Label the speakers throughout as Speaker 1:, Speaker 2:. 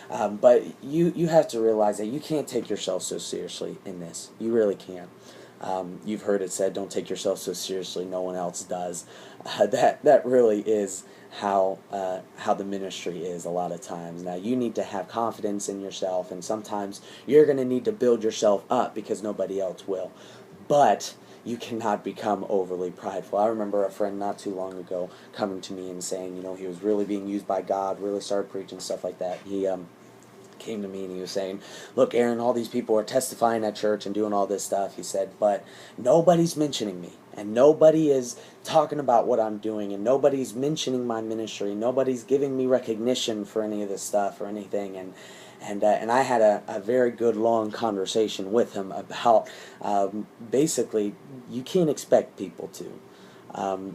Speaker 1: But you have to realize that you can't take yourself so seriously in this. You really can't. You've heard it said, "Don't take yourself so seriously. No one else does." That really is how the ministry is a lot of times. Now you need to have confidence in yourself, and sometimes you're going to need to build yourself up because nobody else will. But you cannot become overly prideful. I remember a friend not too long ago coming to me and saying, he was really being used by God, really started preaching stuff like that. He came to me and he was saying, "Look, Aaron, all these people are testifying at church and doing all this stuff," he said, "but nobody's mentioning me, and nobody is talking about what I'm doing, and nobody's mentioning my ministry, nobody's giving me recognition for any of this stuff or anything." And I had a very good long conversation with him about basically you can't expect people to.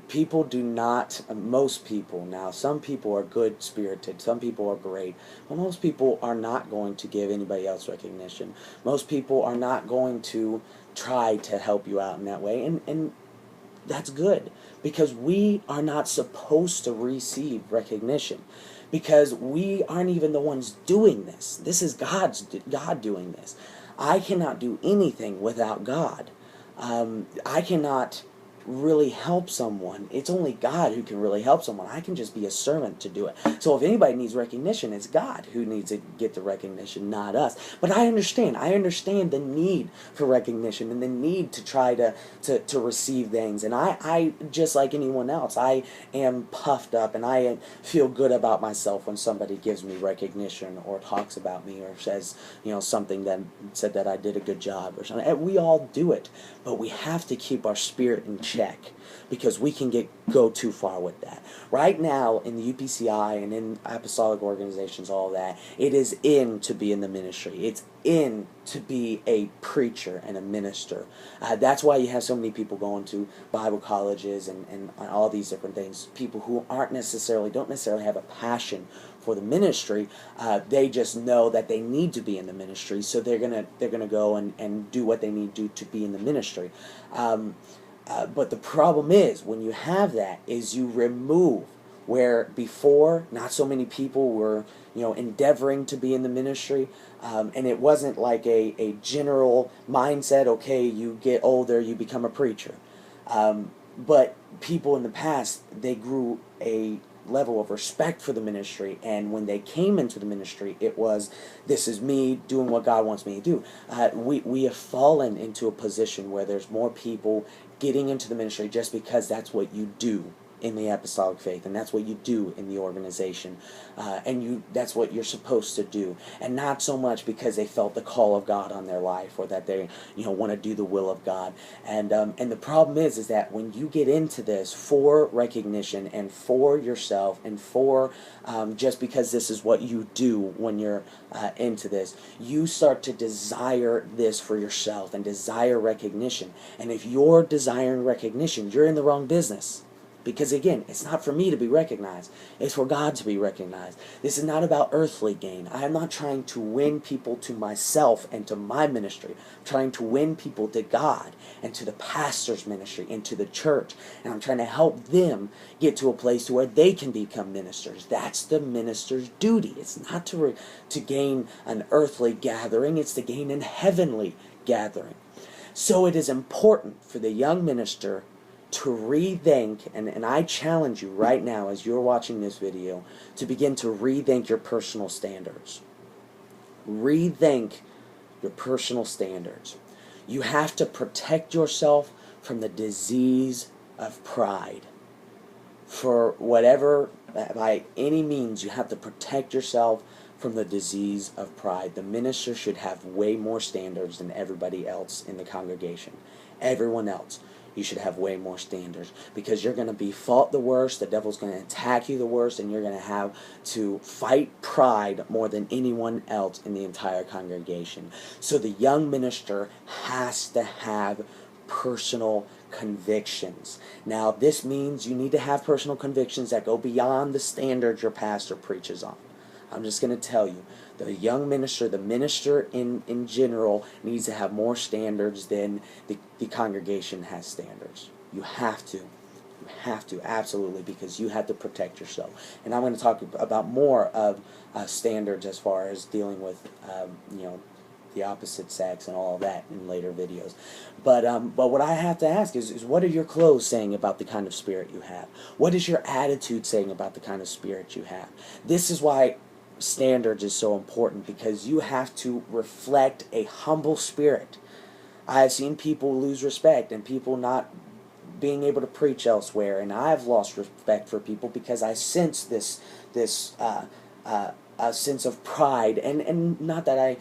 Speaker 1: People do not, most people now, some people are good spirited, some people are great, but most people are not going to give anybody else recognition. Most people are not going to try to help you out in that way, and that's good, because we are not supposed to receive recognition, because we aren't even the ones doing this. This is God doing this. I cannot do anything without God. I cannot really help someone. It's only God who can really help someone. I can just be a servant to do it. So if anybody needs recognition, it's God who needs to get the recognition, not us. But I understand the need for recognition and the need to try to receive things. And I just like anyone else, I am puffed up and I feel good about myself when somebody gives me recognition or talks about me or says, something that said that I did a good job or something. And we all do it, but we have to keep our spirit in check, because we can go too far with that. Right now in the UPCI and in apostolic organizations, all that, it is in to be in the ministry. It's in to be a preacher and a minister. That's why you have so many people going to Bible colleges and all these different things. People who don't necessarily have a passion for the ministry. They just know that they need to be in the ministry, so they're gonna go and do what they need to do to be in the ministry. But the problem is, when you have that, is you remove where before not so many people were, endeavoring to be in the ministry, and it wasn't like a general mindset, okay, you get older, you become a preacher. But people in the past, they grew a level of respect for the ministry, and when they came into the ministry, it was, this is me doing what God wants me to do. We have fallen into a position where there's more people getting into the ministry just because that's what you do in the apostolic faith, and that's what you do in the organization, and that's what you're supposed to do, and not so much because they felt the call of God on their life, or that they want to do the will of God. And the problem is that when you get into this for recognition and for yourself and for just because this is what you do when you're into this, you start to desire this for yourself and desire recognition. And if you're desiring recognition, you're in the wrong business. Because again, it's not for me to be recognized. It's for God to be recognized. This is not about earthly gain. I am not trying to win people to myself and to my ministry. I'm trying to win people to God and to the pastor's ministry and to the church. And I'm trying to help them get to a place to where they can become ministers. That's the minister's duty. It's not to gain an earthly gathering. It's to gain an heavenly gathering. So it is important for the young minister to rethink, and I challenge you right now as you're watching this video to begin to rethink your personal standards. Rethink your personal standards. You have to protect yourself from the disease of pride. For whatever, by any means, you have to protect yourself from the disease of pride. The minister should have way more standards than everybody else in the congregation. Everyone else. You should have way more standards, because you're going to be fought the worst, the devil's going to attack you the worst, and you're going to have to fight pride more than anyone else in the entire congregation. So the young minister has to have personal convictions. Now, this means you need to have personal convictions that go beyond the standards your pastor preaches on. I'm just going to tell you, the young minister, the minister in general, needs to have more standards than the congregation has standards. You have to. You have to, absolutely, because you have to protect yourself. And I'm going to talk about more of standards as far as dealing with, the opposite sex and all of that in later videos. But what I have to ask is what are your clothes saying about the kind of spirit you have? What is your attitude saying about the kind of spirit you have? This is why standards is so important, because you have to reflect a humble spirit. I have seen people lose respect and people not being able to preach elsewhere, and I've lost respect for people because I sense this a sense of pride, and not that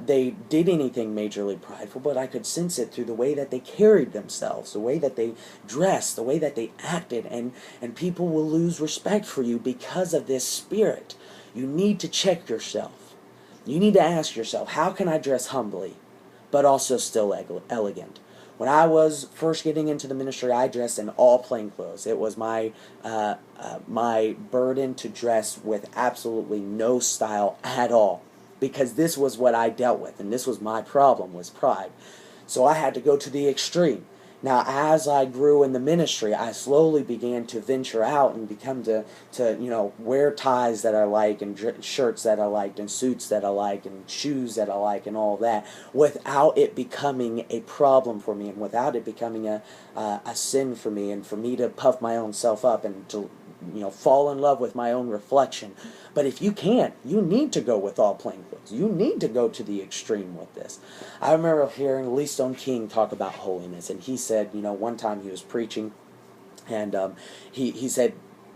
Speaker 1: they did anything majorly prideful, but I could sense it through the way that they carried themselves, the way that they dressed, the way that they acted, and people will lose respect for you because of this spirit. You need to check yourself. You need to ask yourself, how can I dress humbly, but also still elegant? When I was first getting into the ministry, I dressed in all plain clothes. It was my burden to dress with absolutely no style at all, because this was what I dealt with, and this was my problem, was pride. So I had to go to the extreme. Now, as I grew in the ministry, I slowly began to venture out and become to wear ties that I like, and shirts that I liked, and suits that I like, and shoes that I like, and all that, without it becoming a problem for me, and without it becoming a sin for me, and for me to puff my own self up and to fall in love with my own reflection. But if you can't, you need to go with all plain clothes. You need to go to the extreme with this. I remember hearing Lee Stone King talk about holiness, and he said, one time he was preaching, and he said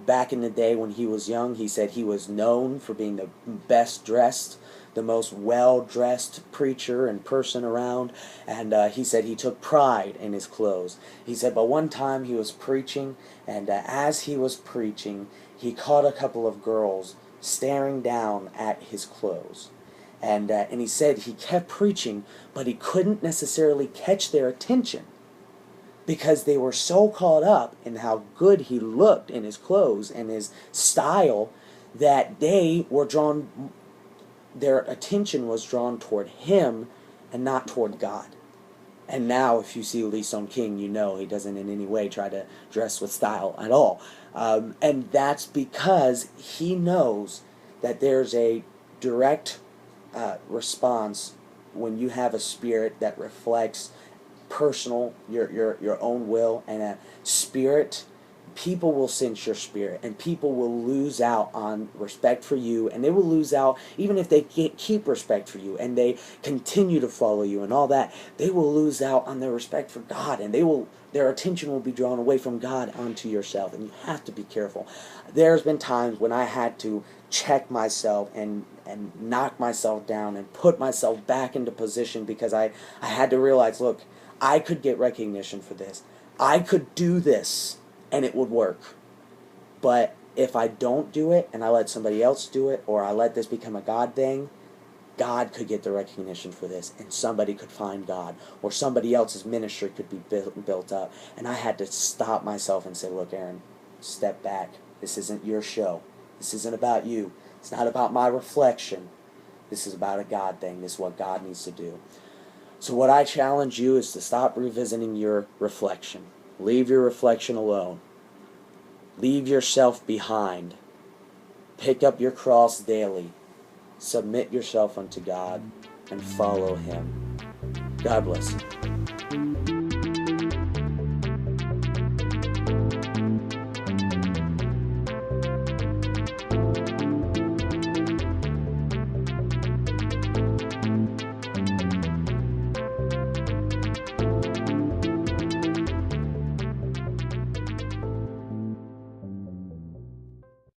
Speaker 1: back in the day when he was young, he said he was known for being the best dressed, the most well-dressed preacher and person around, and he said he took pride in his clothes. He said, but one time he was preaching, and as he was preaching, he caught a couple of girls staring down at his clothes. And he said he kept preaching, but he couldn't necessarily catch their attention because they were so caught up in how good he looked in his clothes and his style that their attention was drawn toward him and not toward God. And now if you see Lee Stone King, he doesn't in any way try to dress with style at all. And that's because he knows that there's a direct response when you have a spirit that reflects your own will, and a spirit. People will sense your spirit, and people will lose out on respect for you, and they will lose out, even if they can't keep respect for you and they continue to follow you and all that, they will lose out on their respect for God, and their attention will be drawn away from God onto yourself, and you have to be careful. There's been times when I had to check myself and knock myself down and put myself back into position, because I had to realize, look, I could get recognition for this. I could do this and it would work. But if I don't do it and I let somebody else do it, or I let this become a God thing, God could get the recognition for this, and somebody could find God, or somebody else's ministry could be built up. And I had to stop myself and say, look, Aaron, step back. This isn't your show. This isn't about you. It's not about my reflection. This is about a God thing. This is what God needs to do. So what I challenge you is to stop revisiting your reflection. Leave your reflection alone. Leave yourself behind. Pick up your cross daily. Submit yourself unto God and follow Him. God bless you.